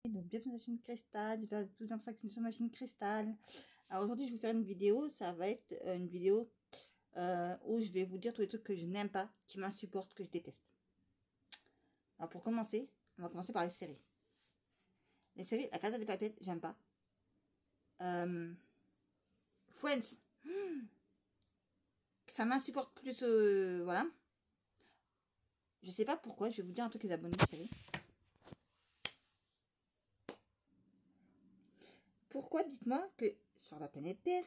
Donc bienvenue sur la chaîne Cristal, tout comme ça que nous sommes sur la chaîne Cristal. Alors aujourd'hui je vais vous faire une vidéo, ça va être une vidéo où je vais vous dire tous les trucs que je n'aime pas, qui m'insupportent, que je déteste. Alors pour commencer, on va commencer par les séries. Les séries, La Casa de Papel, j'aime pas. Friends, ça m'insupporte plus, voilà. Je sais pas pourquoi, je vais vous dire un truc les abonnés de séries. Pourquoi dites-moi que sur la planète Terre,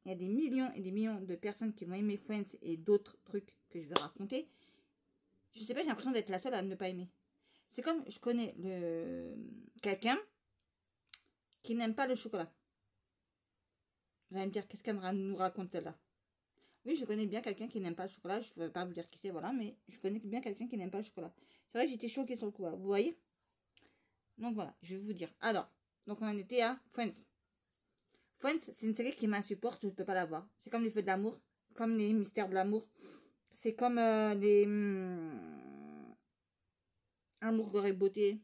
il y a des millions et des millions de personnes qui vont aimer Friends et d'autres trucs que je vais raconter. Je sais pas, j'ai l'impression d'être la seule à ne pas aimer. C'est comme je connais quelqu'un qui n'aime pas le chocolat. Vous allez me dire, qu'est-ce qu'elle nous raconte là? Oui, je connais bien quelqu'un qui n'aime pas le chocolat. Je ne vais pas vous dire qui c'est, voilà, mais je connais bien quelqu'un qui n'aime pas le chocolat. C'est vrai que j'étais choquée sur le coup, vous voyez? Donc voilà, je vais vous dire. Alors, donc on en était à Friends. Friends, c'est une série qui m'insupporte, je ne peux pas la voir. C'est comme les feux de l'amour, comme les mystères de l'amour. C'est comme les amour, gore et beauté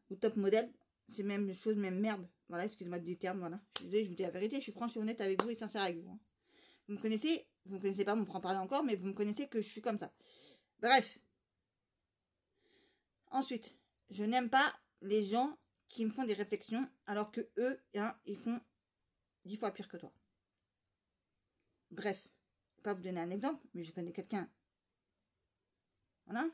ou top modèle. C'est même chose, même merde. Voilà, excusez-moi du terme, voilà. Je suis désolée, je vous dis la vérité, je suis franche et honnête avec vous et sincère avec vous. Hein. Vous me connaissez pas, vous me ferez parler encore, mais vous me connaissez que je suis comme ça. Bref. Ensuite, je n'aime pas les gens qui me font des réflexions alors que eux, hein, ils font 10 fois pire que toi. Bref, je ne vais pas vous donner un exemple, mais je connais quelqu'un. Voilà.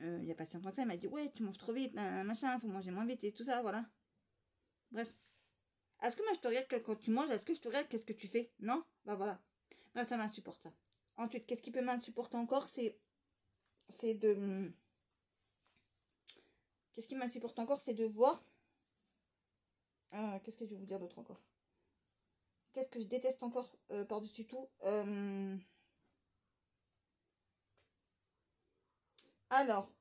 Il n'y a pas si longtemps que ça, il m'a dit ouais, tu manges trop vite, machin, faut manger moins vite et tout ça, voilà. Bref. Est-ce que moi je te regarde quand tu manges, est-ce que je te regarde qu'est-ce que tu fais? Non? Bah voilà. Bref, ça m'insupporte ça. Ensuite, qu'est-ce qui peut m'insupporter encore? C'est de. Qu'est-ce qui m'insupporte encore? C'est de voir. Qu'est-ce que je vais vous dire d'autre encore? Qu'est-ce que je déteste encore par-dessus tout? Alors.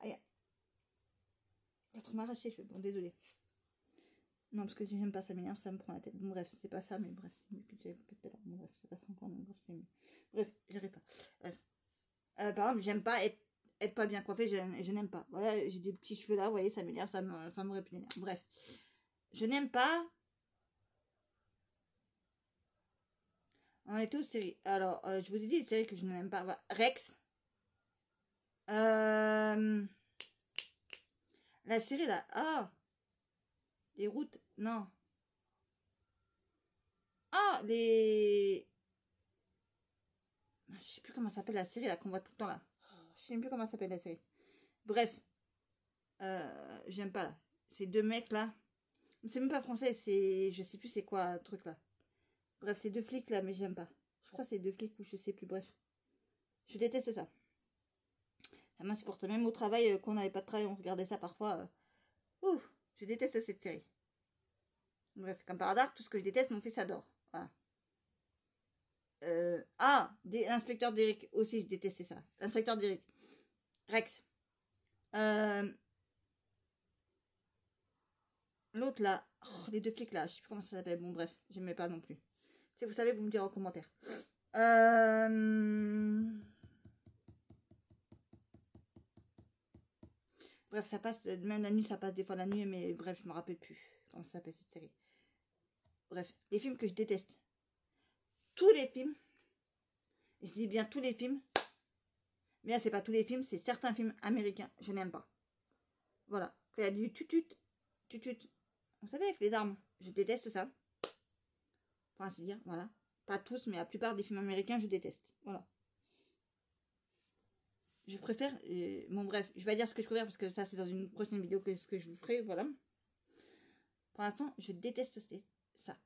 Aïe. L'autre m'a arraché, je bon, désolé. Non, parce que j'aime pas ça, m'énerve, ça me prend la tête. Bon, bref, c'est pas ça, mais bref, c'est mieux que j'avais fait tout à l'heure. Bon, bref, c'est pas ça encore, mais bref, c'est mieux. Bref, j'arrive pas. Par exemple, j'aime pas être pas bien coiffée, je n'aime pas. Voilà, j'ai des petits cheveux là, vous voyez, ça m'énerve, ça me répugne. Bref, je n'aime pas. On est aux séries. Alors, je vous ai dit les séries que je n'aime pas. Voilà. Rex. La série là. Ah, les routes. Non. Ah, les. Je sais plus comment s'appelle la série là qu'on voit tout le temps là. Je sais plus comment s'appelle la série. Bref, j'aime pas là. Ces deux mecs là. C'est même pas français, c'est. Je sais plus c'est quoi le truc là. Bref, c'est deux flics là, mais j'aime pas. Je crois que c'est deux flics ou je sais plus, bref. Je déteste ça. Ça m'insupporte. Même au travail, quand on n'avait pas de travail, on regardait ça parfois. Ouh, je déteste cette série. Bref, comme par hasard, tout ce que je déteste, mon fils adore. Voilà. L'inspecteur d'Eric aussi, je détestais ça. L'inspecteur d'Eric. Rex. L'autre là, les deux flics là, je sais plus comment ça s'appelle. Bon, bref, j'aimais pas non plus. Si vous savez, vous me direz en commentaire. Bref, ça passe, même la nuit, ça passe des fois la nuit, mais bref, je me rappelle plus comment ça s'appelle cette série. Bref, les films que je déteste. Tous les films, je dis bien tous les films, mais là, c'est pas tous les films, c'est certains films américains, je n'aime pas. Voilà, quand il y a du tutut, vous savez, avec les armes, je déteste ça. Pour ainsi dire, voilà. Pas tous, mais la plupart des films américains, je déteste. Voilà. Je préfère, bon bref, je vais pas dire ce que je préfère parce que ça c'est dans une prochaine vidéo que ce que je vous ferai, voilà. Pour l'instant, je déteste ça.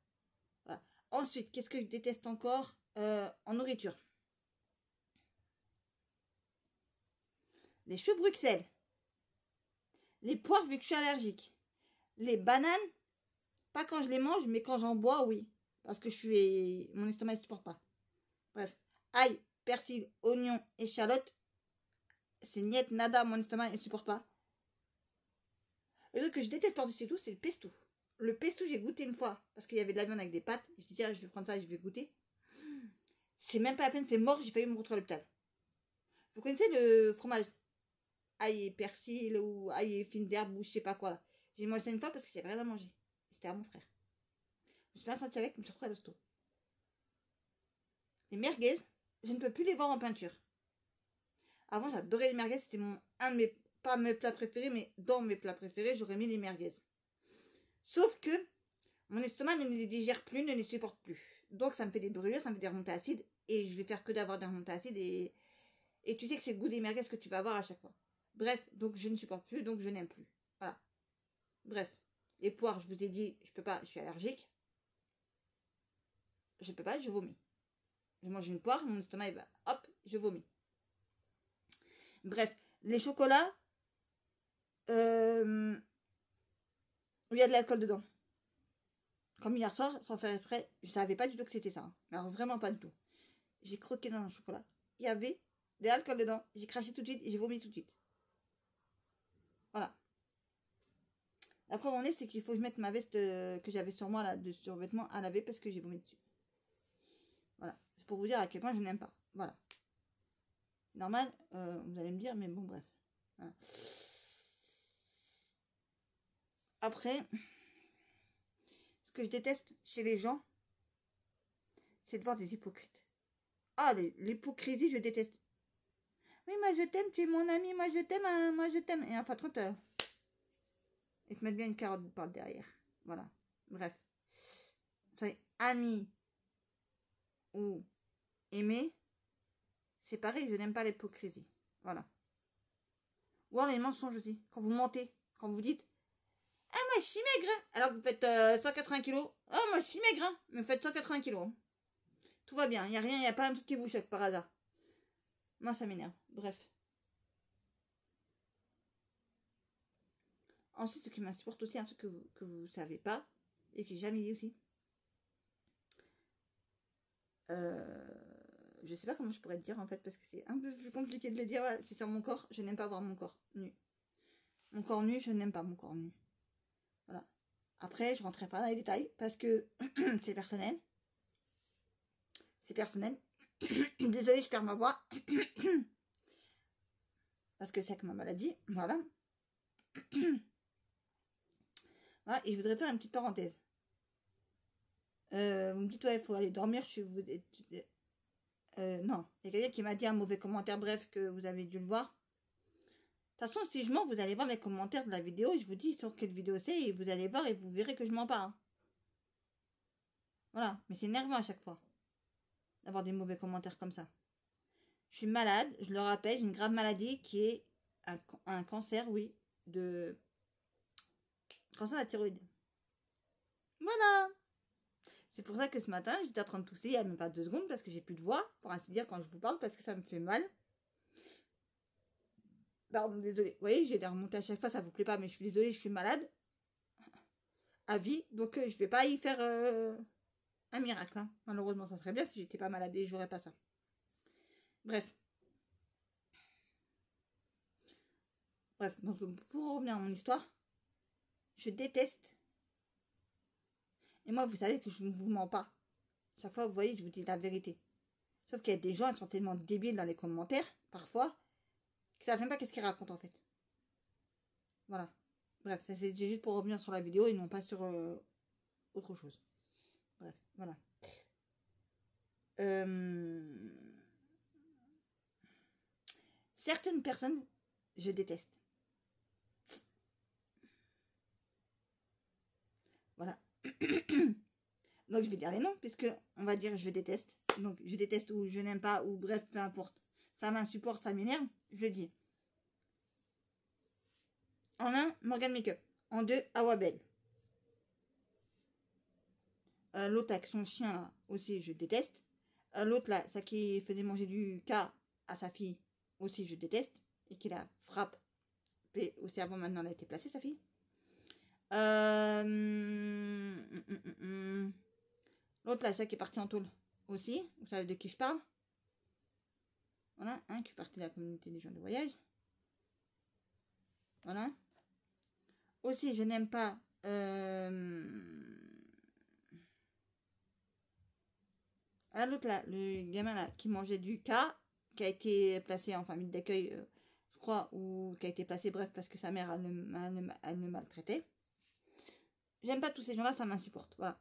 Voilà. Ensuite, qu'est-ce que je déteste encore en nourriture? Les choux Bruxelles. Les poires vu que je suis allergique. Les bananes, pas quand je les mange, mais quand j'en bois, oui. Parce que mon estomac ne supporte pas. Bref. Ail, persil, oignon, échalote. C'est niet, nada, mon estomac ne supporte pas. Le truc que je déteste par-dessus tout, c'est le pesto. Le pesto, j'ai goûté une fois, parce qu'il y avait de la viande avec des pâtes. Je dis, tiens, je vais prendre ça et je vais goûter. C'est même pas la peine, c'est mort, j'ai failli me retrouver à l'hôpital. Vous connaissez le fromage ail et persil ou ail et fines d'herbe ou je sais pas quoi là. J'ai mangé ça une fois parce que j'avais rien à manger. C'était à mon frère. Je me suis fait senti avec, je me suis retrouvée à l'hosto. Les merguez, je ne peux plus les voir en peinture. Avant, j'adorais les merguez, c'était un de mes, pas mes plats préférés, mais dans mes plats préférés, j'aurais mis les merguez. Sauf que mon estomac ne les digère plus, ne les supporte plus. Donc ça me fait des brûlures, ça me fait des remontées acides, et je vais faire que d'avoir des remontées acides, et tu sais que c'est le goût des merguez que tu vas avoir à chaque fois. Bref, donc je ne supporte plus, donc je n'aime plus. Voilà. Bref, les poires, je vous ai dit, je peux pas, je suis allergique. Je peux pas, je vomis. Je mange une poire, mon estomac, il va, hop, je vomis. Bref, les chocolats, où il y a de l'alcool dedans. Comme hier soir, sans faire exprès, je savais pas du tout que c'était ça. Hein. Alors vraiment pas du tout. J'ai croqué dans un chocolat. Il y avait de l'alcool dedans. J'ai craché tout de suite et j'ai vomi tout de suite. Voilà. La preuve en est, c'est qu'il faut que je mette ma veste que j'avais sur moi là, de survêtement à laver parce que j'ai vomi dessus. Voilà. C'est pour vous dire à quel point je n'aime pas. Voilà. Normal, vous allez me dire, mais bon, bref. Voilà. Après, ce que je déteste chez les gens, c'est de voir des hypocrites. Ah, l'hypocrisie, je déteste. Oui, moi je t'aime, tu es mon ami, moi je t'aime, hein, moi je t'aime. Et en fin de compte, ils te mettent bien une carotte par derrière. Voilà. Bref. Soyez amis ou aimer, c'est pareil, je n'aime pas l'hypocrisie. Voilà. Ou alors les mensonges aussi. Quand vous mentez, quand vous dites ah, moi je suis maigre, hein, alors que vous faites 180 kilos. Ah, moi je suis maigre, hein, mais vous faites 180 kilos. Hein. Tout va bien, il n'y a rien, il n'y a pas un truc qui vous choque par hasard. Moi ça m'énerve. Bref. Ensuite, ce qui m'insupporte aussi, un truc que vous savez pas, et que j'ai jamais dit aussi. Je sais pas comment je pourrais le dire en fait, parce que c'est un peu plus compliqué de le dire. Voilà, c'est sur mon corps, je n'aime pas voir mon corps nu. Mon corps nu, je n'aime pas mon corps nu. Voilà. Après, je rentrerai pas dans les détails, parce que c'est personnel. C'est personnel. Désolée, je perds ma voix. Parce que c'est que ma maladie. Voilà. Voilà, et je voudrais faire une petite parenthèse. Vous me dites, ouais, il faut aller dormir. Non, il y a quelqu'un qui m'a dit un mauvais commentaire, bref, que vous avez dû le voir. De toute façon, si je mens, vous allez voir les commentaires de la vidéo. Je vous dis sur quelle vidéo c'est et vous allez voir et vous verrez que je mens pas. Hein. Voilà, mais c'est énervant à chaque fois d'avoir des mauvais commentaires comme ça. Je suis malade, je le rappelle, j'ai une grave maladie qui est un cancer, oui, de cancer de la thyroïde. Voilà. C'est pour ça que ce matin, j'étais en train de tousser il n'y a même pas 2 secondes parce que j'ai plus de voix, pour ainsi dire, quand je vous parle, parce que ça me fait mal. Pardon, désolée. Vous voyez, j'ai des remontées à chaque fois, ça vous plaît pas, mais je suis désolée, je suis malade. À vie, donc je vais pas y faire un miracle. Hein. Malheureusement, ça serait bien si j'étais pas malade et j'aurais pas ça. Bref. Bref, donc pour revenir à mon histoire, je déteste. Et moi, vous savez que je ne vous mens pas. Chaque fois, vous voyez, je vous dis la vérité. Sauf qu'il y a des gens, ils sont tellement débiles dans les commentaires, parfois, qu'ils savent même pas qu'est-ce qu'ils racontent en fait. Voilà. Bref, ça c'est juste pour revenir sur la vidéo et non pas sur autre chose. Bref, voilà. Certaines personnes, je déteste. Voilà. Donc je vais dire les noms, puisque on va dire je déteste. Donc je déteste ou je n'aime pas, ou bref, peu importe. Ça m'insupporte, ça m'énerve, je dis. En 1, Morgan Makeup. En 2, Awabel. L'autre avec son chien là, aussi, je déteste. L'autre là, ça qui faisait manger du cas à sa fille, aussi, je déteste. Et qui la frappe. Et aussi avant, maintenant, elle a été placée, sa fille. L'autre là, ça qui est parti en tôle aussi. Vous savez de qui je parle. Voilà, qui fait partie de la communauté des gens de voyage. Voilà. Aussi, je n'aime pas Ah, l'autre là, le gamin là, qui mangeait du cas, qui a été placé en famille d'accueil, je crois, ou qui a été placé, bref, parce que sa mère, elle le maltraitait. J'aime pas tous ces gens-là, ça m'insupporte. Voilà.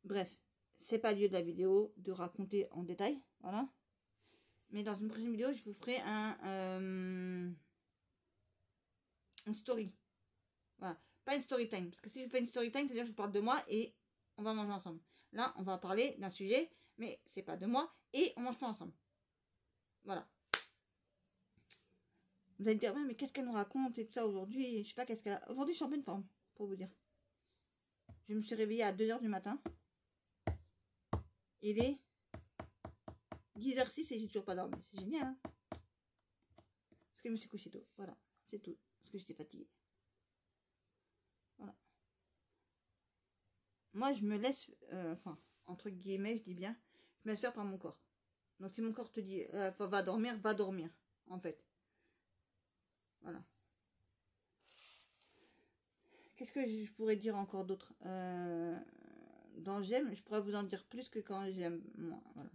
Bref, c'est pas lieu de la vidéo de raconter en détail. Voilà. Mais dans une prochaine vidéo, je vous ferai une story. Voilà. Pas une story time. Parce que si je fais une story time, c'est-à-dire que je vous parle de moi et on va manger ensemble. Là, on va parler d'un sujet, mais c'est pas de moi et on mange pas ensemble. Voilà. Vous allez me dire, ouais, mais qu'est-ce qu'elle nous raconte et tout ça aujourd'hui? Je sais pas qu'est-ce qu'elle a. Aujourd'hui, je suis en pleine forme, pour vous dire. Je me suis réveillée à 2h du matin. Il est 10h06 et j'ai toujours pas dormi. C'est génial, hein? Parce que je me suis couchée tôt. Voilà, c'est tout. Parce que j'étais fatiguée. Voilà. Moi, je me laisse, enfin, entre guillemets, je dis bien, je me laisse faire par mon corps. Donc, si mon corps te dit, va dormir, en fait. Voilà. Qu'est-ce que je pourrais dire encore d'autre dans j'aime, je pourrais vous en dire plus que quand j'aime. Moi, voilà.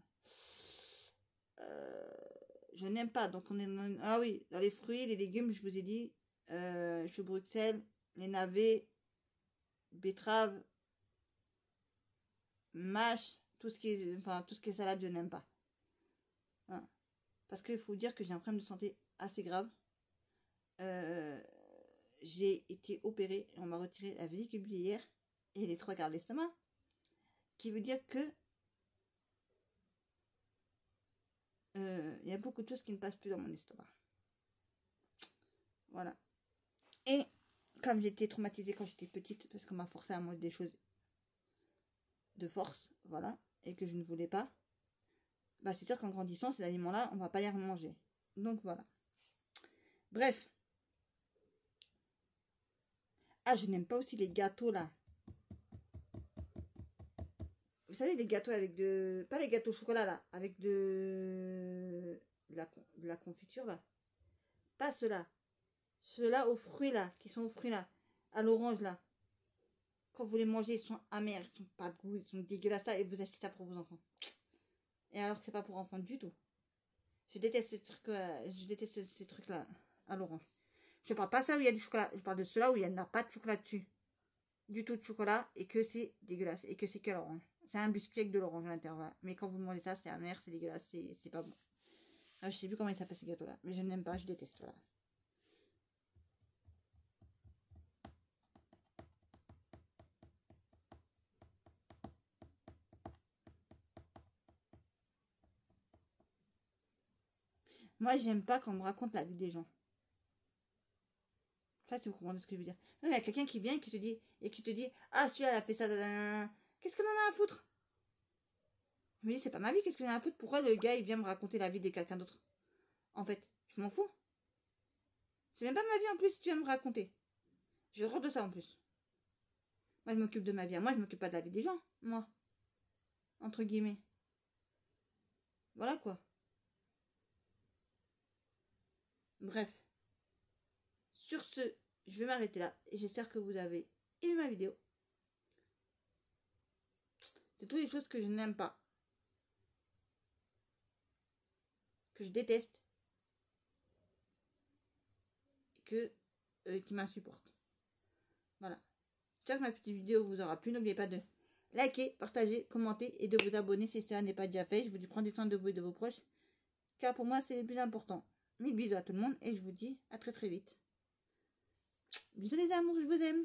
Je n'aime pas. Donc, on est dans... Ah oui, dans les fruits, les légumes, je vous ai dit, chou Bruxelles, les navets, betteraves, mâche, tout ce qui est salade, je n'aime pas. Voilà. Parce qu'il faut dire que j'ai un problème de santé assez grave. J'ai été opérée, on m'a retiré la vésicule biliaire et les 3/4 de l'estomac, qui veut dire que y a beaucoup de choses qui ne passent plus dans mon estomac. Voilà. Et comme j'étais traumatisée quand j'étais petite, parce qu'on m'a forcé à manger des choses de force, voilà, et que je ne voulais pas, bah c'est sûr qu'en grandissant, ces aliments-là, on va pas les manger. Donc voilà. Bref. Ah, je n'aime pas aussi les gâteaux là. Vous savez, les gâteaux avec de... Pas les gâteaux au chocolat là, avec de la confiture là. Pas ceux-là. Ceux-là aux fruits là, qui sont aux fruits là. À l'orange là. Quand vous les mangez, ils sont amers, ils sont pas de goût, ils sont dégueulasses là, et vous achetez ça pour vos enfants. Et alors que c'est pas pour enfants du tout. Je déteste ces trucs là à l'orange. Je parle pas ça où il y a du chocolat, je parle de ceux-là où il n'y en a pas de chocolat dessus. Du tout de chocolat et que c'est dégueulasse et que c'est que l'orange. C'est un biscuit avec de l'orange à l'intérieur. Mais quand vous mangez ça, c'est amer, c'est dégueulasse, c'est pas bon. Alors, je sais plus comment il s'appelle ces gâteaux-là, mais je n'aime pas, je déteste. Voilà. Moi, j'aime pas quand on me raconte la vie des gens. Ça, si vous comprenez ce que je veux dire. Il y a quelqu'un qui vient et qui te dit ah, celui-là, elle a fait ça. Qu'est-ce qu'on en a à foutre? Je me dis, c'est pas ma vie, qu'est-ce que j'en ai à foutre? Pourquoi le gars, il vient me raconter la vie de quelqu'un d'autre? En fait, je m'en fous. C'est même pas ma vie en plus, tu viens me raconter. J'ai horreur de ça en plus. Moi, je m'occupe de ma vie. Moi, je m'occupe pas de la vie des gens. Moi. Entre guillemets. Voilà quoi. Bref. Sur ce, je vais m'arrêter là. Et j'espère que vous avez aimé ma vidéo. C'est toutes les choses que je n'aime pas. Que je déteste. Qui m'insupportent. Voilà. J'espère que ma petite vidéo vous aura plu. N'oubliez pas de liker, partager, commenter et de vous abonner si ça n'est pas déjà fait. Je vous dis prenez soin de vous et de vos proches. Car pour moi, c'est le plus important. Mille bisous à tout le monde et je vous dis à très très vite. Bisous les amours, je vous aime.